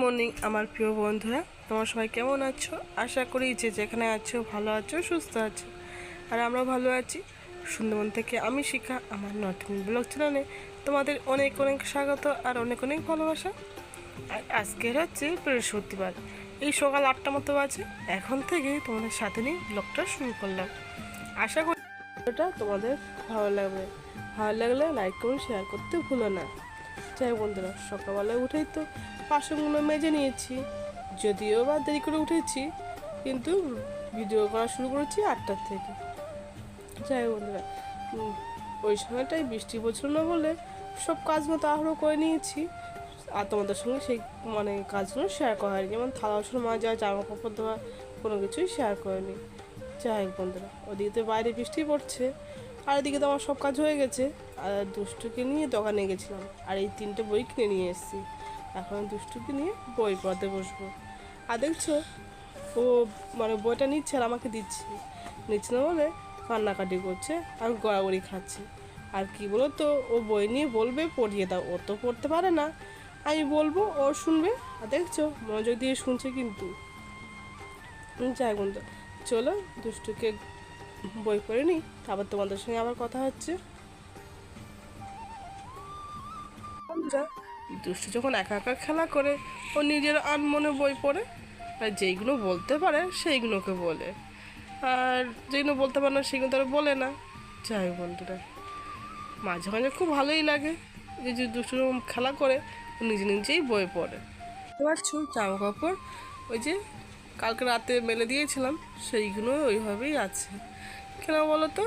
Morning আমার প্রিয় বন্ধুরা, তোমরা সবাই কেমন আছো? আশা করি যে যেখানে আছো ভালো আছো, সুস্থ আছো। আর আমরা ভালো আছি। সুন্দরবন থেকে আমি শিখা, আমার নতুন ব্লগ চ্যানেলে তোমাদের অনেক অনেক স্বাগত আর অনেক অনেক ভালোবাসা। আর আজকের হচ্ছে বৃহস্পতিবার, এই সকাল 8টা মতো বাজে। এখন থেকে তোমাদের সাথে নিয়ে ব্লগটা শুরু করলাম। আশা করি ভিডিওটা তোমাদের ভালো লাগবে। ভালো লাগলে লাইক করুন, শেয়ার করতে ভুলো না। যাই বন্ধুরা, সকালবেলায় উঠেই তো বাসনগুলো মেজে নিয়েছি, যদিও বা দেরি করে উঠেছি, কিন্তু ভিডিও করা শুরু করেছি 8টার থেকে। যাই বন্ধুরা, ওই সময়টাই বৃষ্টি পড়ছিল না বলে সব কাজগুলো তাড়াহুড়ো করে নিয়েছি। আর তোমাদের সঙ্গে সেই কাজগুলো শেয়ার করা হয়নি, যেমন থালা বাসন মাজা, জামা কাপড় দেওয়া, কোনো কিছুই শেয়ার করিনি। যাই হোক বন্ধুরা, ওদিকে তো বাইরে বৃষ্টি পড়ছে, আর এদিকে তো আমার সব কাজ হয়ে গেছে। আর দুষ্টুকে নিয়ে দোকানে গেছিলাম, আর এই 3টে বই কিনে নিয়ে এসেছি। এখন দুষ্টুকে নিয়ে বই পড়তে বসবো। আর দেখছো, ও বইটা নিচ্ছে আর আমাকে নিচ্ছে না বলে কান্নাকাটি করছে আর গড়াগড়ি খাচ্ছে। আর কি বলো তো, ও বই নিয়ে বলবে পড়িয়ে দাও, ও তো পড়তে পারে না। আমি বলবো, ও শুনবে। আর দেখছো, মনোযোগ দিয়ে শুনছে কিন্তু। যাই বন্ধু, চলো দুষ্টুকে বই পড়ে নিই, তারপর তোমাদের সঙ্গে আবার কথা হচ্ছে। বন্ধুরা, দুষ্টু যখন একা একা খেলা করে, ও নিজের আনমনে বই পড়ে। আর যেইগুলো বলতে পারে সেইগুলোকে বলে, আর যেগুলো বলতে পারে না সেগুলো তারা বলে না। যাই বন্ধুরা, মাঝে মাঝে খুব ভালোই লাগে যে দুষ্টু খেলা করে নিজে নিজেই বই পড়ে। বুঝতে পারছো, জামা কাপড় ওই যে কালকে রাতে মেলে দিয়েছিলাম, সেইগুলো ওইভাবেই আছে। কেন বলো তো,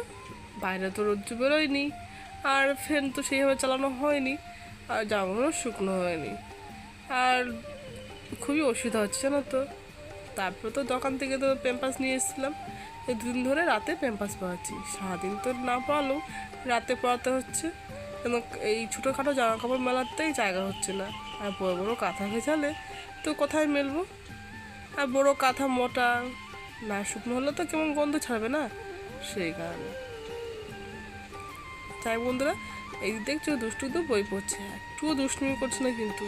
বাইরে তো রোদ্দু বেরোয়নি, আর ফ্যান তো সেইভাবে চালানো হয়নি, আর জামাগুলো শুকনো হয়নি। আর খুবই অসুবিধা হচ্ছে জানো তো। তারপরে তো দোকান থেকে তো প্যাম্পাস নিয়ে এসেছিলাম, এই 2 দিন ধরে রাতে প্যাম্পাস পরাচ্ছি। সারাদিন তো না পরালেও রাতে পরাতে হচ্ছে, এবং এই ছোটোখাটো জামা কাপড় মেলাতেই জায়গা হচ্ছে না। আর বড়ো বড়ো কাঁথা ভেজালে তো কোথায় মেলবো? আর বড়ো কাঁথা মোটা না শুকনো হলে তো কেমন গন্ধ ছাড়বে না, সেই কারণে। তাই বন্ধুরা, এই দেখছো দুষ্টু তো বই পড়ছে, একটুও দুষ্টুমি করছে না কিন্তু।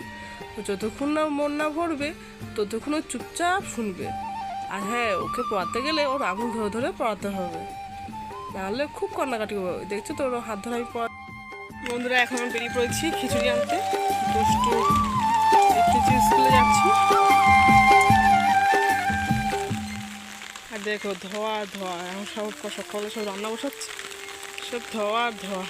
যতক্ষণ না মন না ভরবে ততক্ষণ ও চুপচাপ শুনবে। আর হ্যাঁ, ওকে পড়াতে গেলে ওর আঙুল ধরে ধরে পড়াতে হবে, নাহলে খুব কান্নাকাটি করবে। দেখছো তো, ওর হাত ধরে আমি পড়া। বন্ধুরা, এখন আমি বেরিয়ে পড়েছি খিচুড়ি আনতে। দুষ্টু দেখতেছি স্কুলে যাচ্ছি। আর দেখো, ধোয়া ধোয়া, এখন সকালে সব রান্না বসাচ্ছি, সব ধোয়া ধোয়া।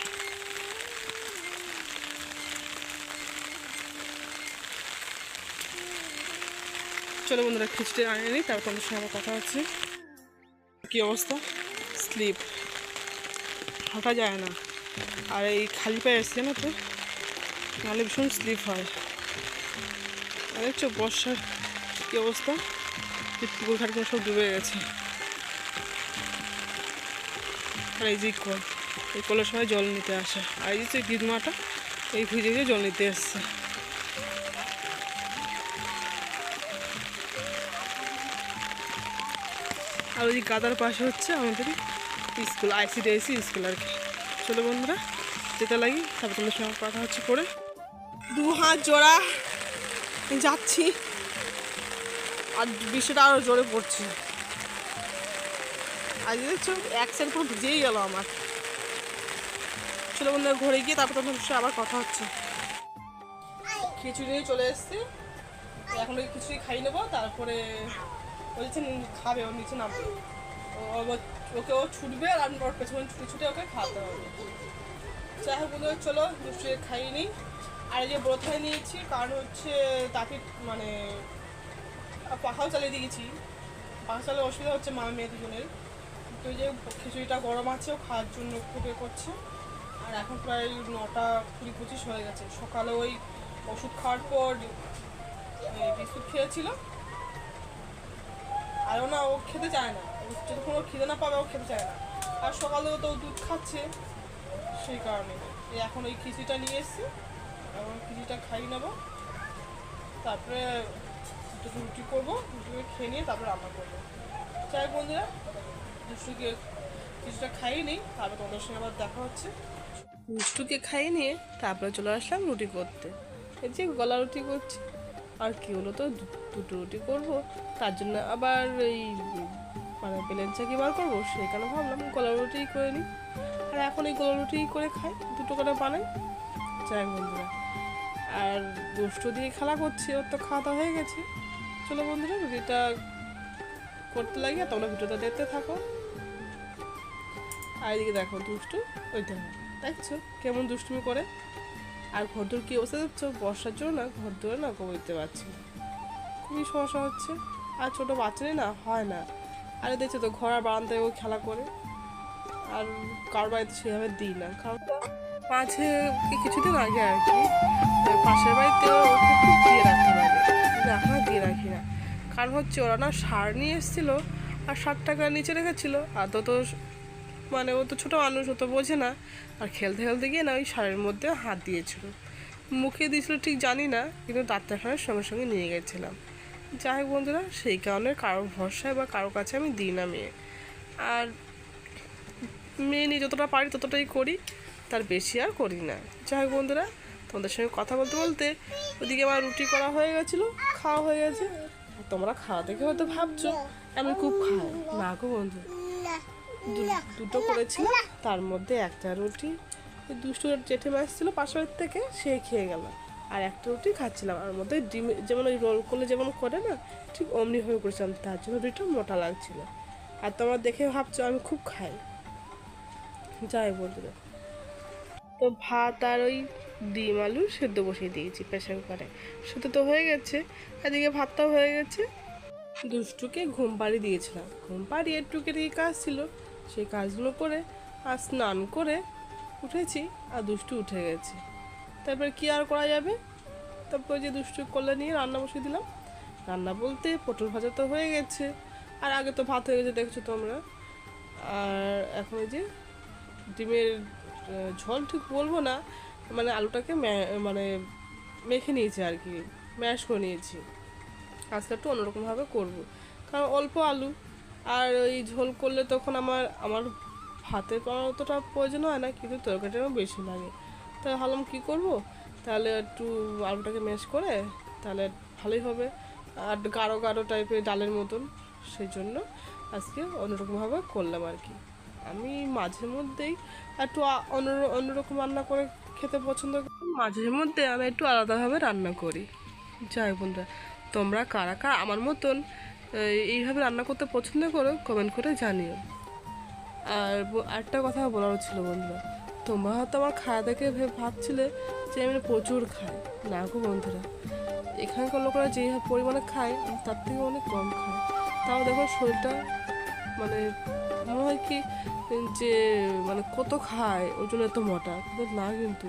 চলো বন্ধুরা, খিচুড়ি আনিয়ে নিই, তারপর তোমাদের সঙ্গে আমার কথা হচ্ছে। কী অবস্থা, স্লিপ হাঁটা যায় না, আর এই খালি পায়ে এসছে না তো, নাহলে ভীষণ স্লিপ হয়। আর দেখছো বর্ষার কী অবস্থা, পুকুর ঘাটগুলো সব ডুবে গেছে। আর এই যে কল, এই কলের সময় জল নিতে আসে, আর এই যে দিদমাটা এই ভিজে ভিজে জল নিতে এসছে। আর ওই গাদার পাশে হচ্ছে আমাদের স্কুল, ICDSC স্কুল আর কি। চলো বন্ধুরা, যেতে লাগি, তারপর তোমাদের সঙ্গে কথা হচ্ছে পরে। 2 হাত জোড়া যাচ্ছি, আর বৃষ্টিটা আরও জোরে পড়ছে। আজ দেখছো এক সাইড পুরো ভিজেই গেল আমার। চলো বন্ধুরা, ঘরে গিয়ে তারপর তোমাদের সঙ্গে আবার কথা হচ্ছে। খিচুড়ি নিয়ে চলে এসছি, এখন ওই খিচুড়ি খাই নেবো, তারপরে বলছে খাবে, ওর নিচে নামবে, ওকে ও ছুটবে, আর ওর পেছনে ছুটে ছুটে ওকে খাওয়াতে হবে। যাই হোক বন্ধুরা, চলো দুষ্টু খাইয়ে নিই। আর এই যে ব্রত হয়ে নিয়েছি, কারণ হচ্ছে তাকে পাখাও চালিয়ে দিয়েছি। পাখা চালিয়ে অসুবিধা হচ্ছে মা মেয়ে দুজনের, তো ওই যে খিচুড়িটা গরম আছে, ও খাওয়ার জন্য খুবই করছে। আর এখন প্রায় 9টা 20-25 হয়ে গেছে। সকালে ওই ওষুধ খাওয়ার পর বিস্কুট খেয়েছিল, আর না ও খেতে চায় না, যতক্ষণ ও খিদে না পাবে ও খেতে চায় না। আর সকালেও তো দুধ খাচ্ছে, সেই কারণে এখন ওই খিচুড়িটা নিয়ে এসেছি, এখন খিচুড়িটা খাইয়ে নেবো, তারপরে দুটো রুটি করবো, রুটি খেয়ে নিয়ে তারপরে রান্না করবো। চাই বন্ধুরা, দুষ্টুকে খিচুড়িটা খাইয়ে নিই, তারপর তোমাদের সঙ্গে আবার দেখা হচ্ছে। দুষ্টুকে খাইয়ে নিয়ে তারপরে চলে আসলাম রুটি করতে। এই যে গলা রুটি করছি, আর কি হলো তো দুটো রুটি করবো, তার জন্য আবার এই মানে প্লেন চাকি বার করবো, সেই কারণে ভাবলাম গোলা রুটিই করে নিই। আর এখন এই গোলা রুটিই করে খাই, দুটো করে বানাই। যাই বন্ধুরা, আর দুষ্টু দিয়ে খেলা করছি, ওর তো খাওয়া দাওয়া হয়ে গেছে। চলো বন্ধুরা রুটিটা করতে লাগে, তোমরা ভিডিওটা দেখতে থাকো। আর এদিকে দেখো দুষ্টু, ওই দেখো দেখছো কেমন দুষ্টুমি করে। আর ঘরদোর কি অবস্থা দেখছো, বর্ষার জন্য না ঘরদোরে না কমতে পারছি না, খুবই সমস্যা হচ্ছে। আর ছোটো বাচ্চারই না হয় না। আরে দেখছো তো ঘর আর বারান্দায় ও খেলা করে, আর কারোর বাড়িতে সেভাবে দিই না, কারণ মাঝে কিছুদিন আগে আর কি পাশের বাড়িতে ওকে খুব দিয়ে রাখতে লাগে, কিন্তু এখন আর দিয়ে রাখি না। কারণ হচ্ছে ওরা না সার নিয়ে এসেছিলো, আর 60 টাকা নিচে রেখেছিলো। আর তো মানে ও তো ছোটো মানুষ, ও তো বোঝে না। আর খেলতে খেলতে গিয়ে না ওই সারের মধ্যে হাত দিয়েছিল, মুখে দিয়েছিল ঠিক জানি না, কিন্তু ডাক্তারখানার সঙ্গে সঙ্গে নিয়ে গেছিলাম। যাই হোক বন্ধুরা, সেই কারণে কারো ভরসায় বা কারো কাছে আমি দিই না মেয়ে। আর মেয়ে নিয়ে যতটা পারি ততটাই করি, তার বেশি আর করি না। যাই হোক বন্ধুরা, তোমাদের সঙ্গে কথা বলতে বলতে ওদিকে আমার রুটি করা হয়ে গেছিলো, খাওয়া হয়ে গেছে। তোমরা খাওয়া দেখে হয়তো ভাবছো আমি খুব খাই, না গো বন্ধু, দুটো করেছিলাম, তার মধ্যে একটা রুটি দুষ্টু জেঠিমা এসেছিলো পাশের থেকে, সে খেয়ে গেল। আর একটা রুটি খাচ্ছিলাম, আর মধ্যে ডিম যেমন ওই রোল করলে যেমন করে না, ঠিক অমনি হয়ে করেছিলাম, তার জন্য রুটিটা মোটা লাগছিল। আর তোমরা দেখে ভাবছো আমি খুব খাই। যাই বন্ধুরা, তো ভাত আর ওই ডিম আলু সেদ্ধ বসিয়ে দিয়েছি প্রেশার কুকারে, সেদ্ধ তো হয়ে গেছে, এদিকে ভাতটাও হয়ে গেছে। দুষ্টুকে ঘুম পাড়িয়ে দিয়েছিলাম, ঘুম পাড়িয়ে টুকিটাকি কাজ ছিল, সেই কাজগুলো করে আর স্নান করে উঠেছি, আর দুষ্টু উঠে গেছে। তারপরে কি আর করা যাবে, তারপরে যে দুষ্টু করলে নিয়ে রান্না বসিয়ে দিলাম। রান্না বলতে পটল ভাজা তো হয়ে গেছে, আর আগে তো ভাত হয়ে গেছে দেখছো তোমরা। আর এখন ওই যে ডিমের ঝোল ঠিক বলবো না, মানে আলুটাকে মানে মেখে নিয়েছি আর কি, ম্যাশ করে নিয়েছি। আজকে একটু অন্যরকমভাবে করবো, কারণ অল্প আলু, আর ওই ঝোল করলে তখন আমার আমার ভাতের অতটা প্রয়োজন হয় না, কিন্তু তরকারিটা আমার বেশি লাগে। তাই ভাবলাম কী করবো, তাহলে একটু আলুটাকে ম্যাশ করে তাহলে ভালোই হবে, আর গাঢ় গাঢ় টাইপের ডালের মতন, সেই জন্য আজকে অন্যরকমভাবে করলাম আর কি। আমি মাঝে মধ্যেই একটু অন্যরকম রান্না করে খেতে পছন্দ করি, মাঝে মধ্যে আমি একটু আলাদাভাবে রান্না করি। যাই বন্ধুরা, তোমরা কারা কারা আমার মতন এইভাবে রান্না করতে পছন্দ করো কমেন্ট করে জানিও। আর আরেকটা কথা বলার ছিল বন্ধুরা, তোমরা হয়তো আমার খাওয়া দেখে ভাবছিলে যে আমি প্রচুর খাই, না গো বন্ধুরা, এখানকার লোকেরা যে পরিমাণে খায় আমি তার থেকে অনেক কম খাই। তাও দেখো শরীরটা মানে মনে হয় কি যে মানে কত খায় ওই জন্য এত মোটা, কিন্তু না, কিন্তু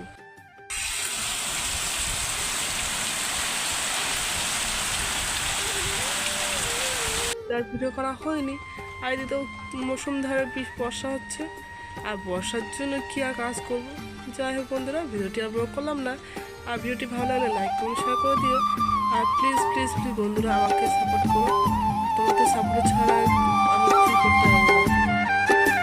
আর ভিডিও করা হয়নি। আর এদিকে তো মৌসুম ধারে বর্ষা হচ্ছে, আর বর্ষার জন্য কি আর কাজ করবো। যাই হোক বন্ধুরা, ভিডিওটি আর বড় করলাম না, আর ভিডিওটি ভালো লাগলে লাইক করুন, শেয়ার করে দিও। আর প্লিজ প্লিজ প্লিজ বন্ধুরা আমাকে সাপোর্ট করো, তোমাদের সাপোর্ট ছাড়া আমি কী করতে পারবো।